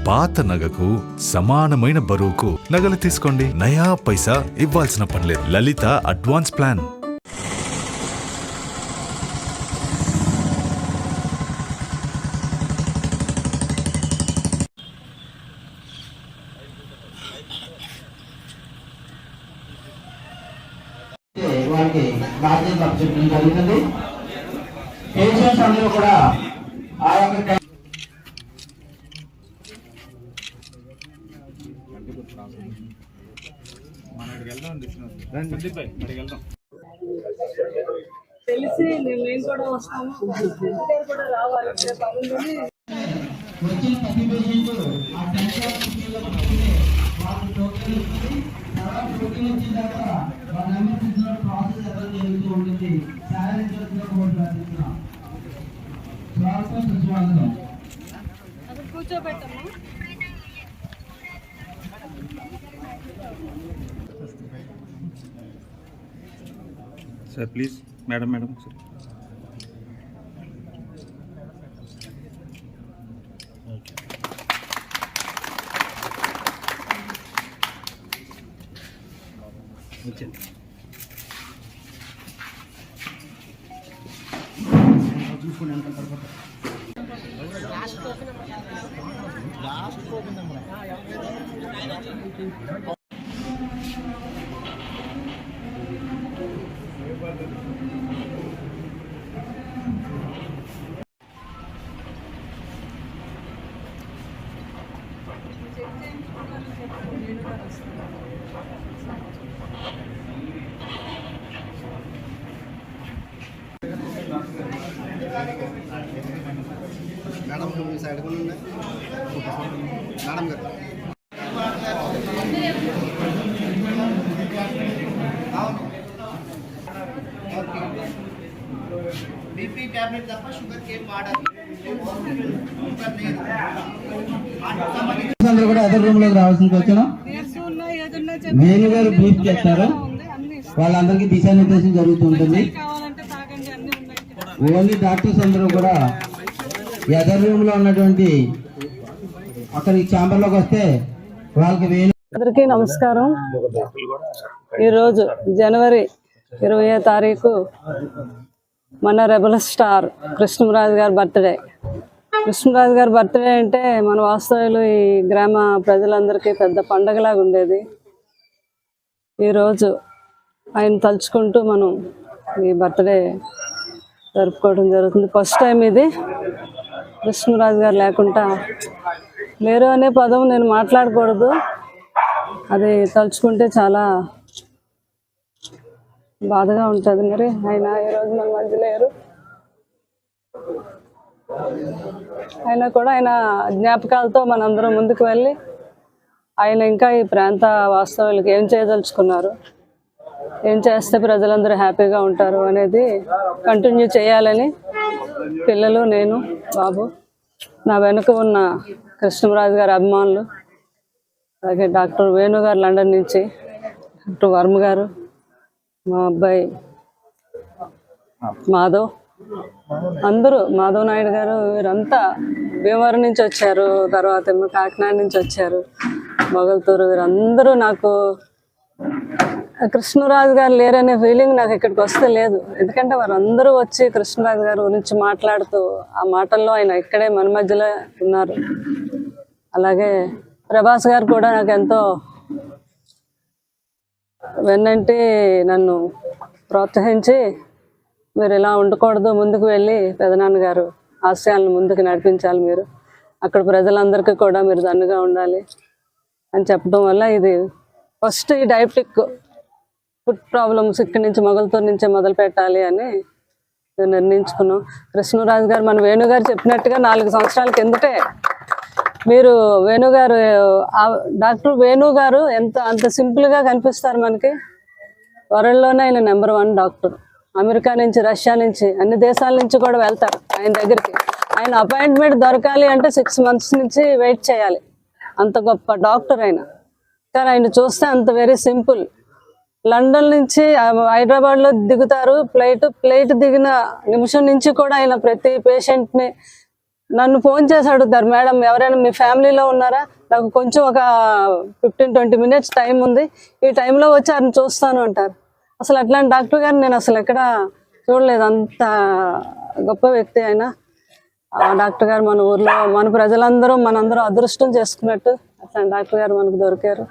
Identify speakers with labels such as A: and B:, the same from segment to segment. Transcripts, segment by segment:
A: పాత నగకు సమానమైన బరువుకు నగలు తీసుకోండి. నయా పైసా ఇవ్వాల్సిన పనిలేదు. లలిత అడ్వాన్స్ ప్లాన్.
B: వారికి బాధ్యత చెప్పడం జరుగుతుంది. పేషెంట్స్ అందరూ కూడా ఆ యొక్క
C: తెలిసి మేము కూడా వస్తాము, కూడా రావాలి.
B: వచ్చిన ప్రతి పేషెంట్ ఆ టెన్షన్ వాళ్ళకి టోకెన్ ఇస్తుంది. తర్వాత టోకెన్ వచ్చిన తర్వాత వాళ్ళ నెంబర్ ప్రాసెస్ ఎలా జరుగుతూ ఉంటుంది. శాలరీ ప్రార్థిస్తున్నాం. స్వాగతం సుస్వాగతం.
C: కూర్చోబెట్టము.
D: Sir please madam sir. వచ్చింది.
E: మేడం మీ సైడ్ మేడం గారు బీపీ టాబ్లెట్ తప్ప షుగర్ కేమ్ వాడాలి.
B: అందరూ కూడా అదర్ రూమ్ లోకి రావాల్సింది వచ్చాను. వేణు గారు బ్రీఫ్ చేస్తారు. వాళ్ళందరికీ దిశానిర్దేశం జరుగుతూ ఉంటుంది. ఓన్లీ డాక్టర్స్ అందరూ కూడా ఎదర్ రూమ్ లో ఉన్నటువంటి అక్కడికి ఛాంబర్ లోకి వస్తే వాళ్ళకి
C: అందరికీ నమస్కారం. ఈరోజు జనవరి 20వ తారీఖు మన రెబల్ స్టార్ కృష్ణరాజు గారి బర్త్డే. కృష్ణరాజు గారి బర్త్డే అంటే మన వాస్తవ్యులు ఈ గ్రామ ప్రజలందరికీ పెద్ద పండగలాగా ఉండేది. ఈరోజు ఆయన తలుచుకుంటూ మనం ఈ బర్త్డే జరుపుకోవడం జరుగుతుంది. ఫస్ట్ టైం ఇది. కృష్ణరాజు గారు లేకుండా లేరు అనే పదం నేను మాట్లాడకూడదు. అది తలుచుకుంటే చాలా బాధగా ఉంటుంది. మరి ఆయన ఈరోజు మన మధ్య లేరు. అయినా కూడా ఆయన జ్ఞాపకాలతో మనందరం ముందుకు వెళ్ళి ఆయన ఇంకా ఈ ప్రాంత వాస్తవులకి ఏం చేయదలుచుకున్నారు, ఏం చేస్తే ప్రజలందరూ హ్యాపీగా ఉంటారు అనేది కంటిన్యూ చేయాలని పిల్లలు, నేను, బాబు, నా వెనుక ఉన్న కృష్ణరాజు గారి అభిమానులు, అలాగే డాక్టర్ వేణు గారు లండన్ నుంచి, డాక్టర్ వర్మ గారు, మా అబ్బాయి మాధవ్, అందరూ, మాధవ్ నాయుడు గారు, వీరంతా భీమవరం నుంచి వచ్చారు. తర్వాత ఏమో కాకినాడ నుంచి వచ్చారు, మొగల్తూరు. వీరందరూ నాకు కృష్ణరాజు గారు లేరనే ఫీలింగ్ నాకు ఇక్కడికి వస్తే లేదు. ఎందుకంటే వారందరూ వచ్చి కృష్ణరాజు గారి గురించి మాట్లాడుతూ ఆ మాటల్లో ఆయన ఇక్కడే మన మధ్యలో ఉన్నారు. అలాగే ప్రభాస్ గారు కూడా నాకు ఎంతో వెన్నంటి నన్ను ప్రోత్సహించి మీరు ఇలా ఉండకూడదు, ముందుకు వెళ్ళి పెదనాన్నగారు ఆశయాలను ముందుకు నడిపించాలి, మీరు అక్కడ ప్రజలందరికీ కూడా మీరు దన్నుగా ఉండాలి అని చెప్పడం వల్ల ఇది ఫస్ట్ ఈ డయాబెటిక్ ఫుడ్ ప్రాబ్లమ్స్ ఇక్కడి నుంచి మొగల్తూరు నుంచే మొదలు పెట్టాలి అని నిర్ణయించుకున్నాం. కృష్ణరాజు గారు మన వేణుగారు చెప్పినట్టుగా 4 సంవత్సరాల కిందటే మీరు వేణుగారు, డాక్టర్ వేణు గారు అంత సింపుల్గా కనిపిస్తారు మనకి. వరల్డ్లోనే ఆయన నెంబర్ 1 డాక్టర్. అమెరికా నుంచి, రష్యా నుంచి, అన్ని దేశాల నుంచి కూడా వెళ్తారు ఆయన దగ్గరికి. ఆయన అపాయింట్మెంట్ దొరకాలి అంటే 6 months నుంచి వెయిట్ చేయాలి. అంత గొప్ప డాక్టర్ ఆయన. కానీ ఆయన చూస్తే అంత వెరీ సింపుల్. లండన్ నుంచి హైదరాబాద్లో దిగుతారు. ఫ్లైట్ దిగిన నిమిషం నుంచి కూడా ఆయన ప్రతి పేషెంట్ని నన్ను ఫోన్ చేసి అడుగుతారు, మేడం ఎవరైనా మీ ఫ్యామిలీలో ఉన్నారా, నాకు కొంచెం ఒక 15-20 మినిట్స్ టైం ఉంది, ఈ టైంలో వచ్చి ఆయన చూస్తాను అంటారు. అసలు అట్లాంటి డాక్టర్ గారు నేను అసలు ఎక్కడ చూడలేదు. అంత గొప్ప వ్యక్తి ఆయన. ఆ డాక్టర్ గారు మన ఊర్లో మన ప్రజలందరూ మనందరూ అదృష్టం చేసుకున్నట్టు అట్లాంటి డాక్టర్ గారు మనకు దొరికారు.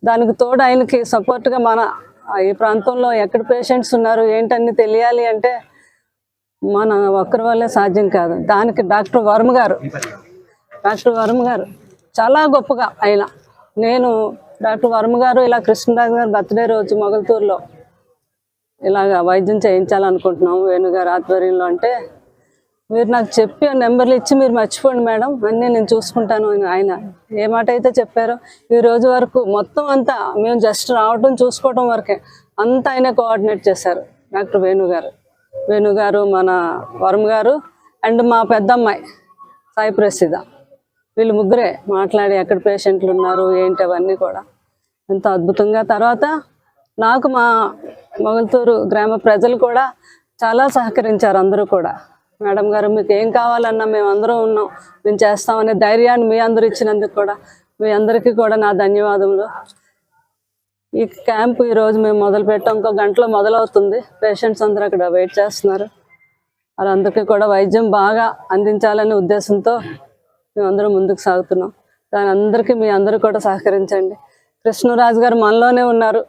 C: దానికి తోడు ఆయనకి సపోర్ట్గా మన ఈ ప్రాంతంలో ఎక్కడ పేషెంట్స్ ఉన్నారు ఏంటన్నీ తెలియాలి అంటే మన ఒక్కరి వల్లే సాధ్యం కాదు. దానికి డాక్టర్ వర్మ గారు చాలా గొప్పగా ఆయన, నేను డాక్టర్ వర్మ గారు ఇలా కృష్ణరాజు గారు బర్త్డే రోజు మొగల్తూరులో ఇలాగ వైద్యం చేయించాలనుకుంటున్నాము వేణుగారు ఆధ్వర్యంలో అంటే, మీరు నాకు చెప్పి ఆ నెంబర్లు ఇచ్చి మీరు మర్చిపోండి మేడం, అన్నీ నేను చూసుకుంటాను అని ఆయన ఏ మాట అయితే చెప్పారో ఈ రోజు వరకు మొత్తం అంతా మేము జస్ట్ రావడం చూసుకోవడం వరకే అంతా ఆయన కోఆర్డినేట్ చేశారు. డాక్టర్ వేణుగారు మన వర్మ గారు అండ్ మా పెద్దమ్మాయి సాయి ప్రసిద్ధ, వీళ్ళు ముగ్గురే మాట్లాడి ఎక్కడ పేషెంట్లు ఉన్నారు ఏంటి అవన్నీ కూడా ఎంతో అద్భుతంగా. తర్వాత నాకు మా మొగల్తూరు గ్రామ ప్రజలు కూడా చాలా సహకరించారు. అందరూ కూడా మేడం గారు మీకు ఏం కావాలన్నా మేము అందరం ఉన్నాం, మేము చేస్తామనే ధైర్యాన్ని మీ అందరూ ఇచ్చినందుకు కూడా మీ అందరికీ కూడా నా ధన్యవాదములు. ఈ క్యాంపు ఈరోజు మేము మొదలుపెట్టాం, ఇంకో గంటలో మొదలవుతుంది. పేషెంట్స్ అందరూ అక్కడ వెయిట్ చేస్తున్నారు. వాళ్ళందరికీ కూడా వైద్యం బాగా అందించాలనే ఉద్దేశంతో మేమందరం ముందుకు సాగుతున్నాం. దాని అందరికీ మీ అందరూ కూడా సహకరించండి. కృష్ణరాజు గారు మనలోనే ఉన్నారు.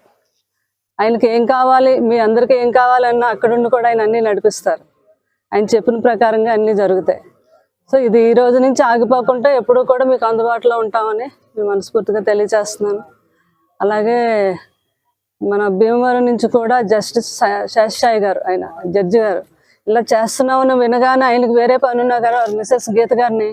C: ఆయనకి ఏం కావాలి, మీ అందరికీ ఏం కావాలన్నా అక్కడుండి కూడా ఆయన అన్నీ నడిపిస్తారు. ఆయన చెప్పిన ప్రకారంగా అన్నీ జరుగుతాయి. సో ఇది ఈ రోజు నుంచి ఆగిపోకుండా ఎప్పుడూ కూడా మీకు అందుబాటులో ఉంటామని నేను మనస్ఫూర్తిగా తెలియజేస్తున్నాను. అలాగే మన భీమవరం నుంచి కూడా జస్టిస్ శేషాయి గారు, ఆయన జడ్జి గారు ఇలా చేస్తున్నామని వినగానే ఆయనకు వేరే పని ఉన్నా కానీ మిసెస్ గీత గారిని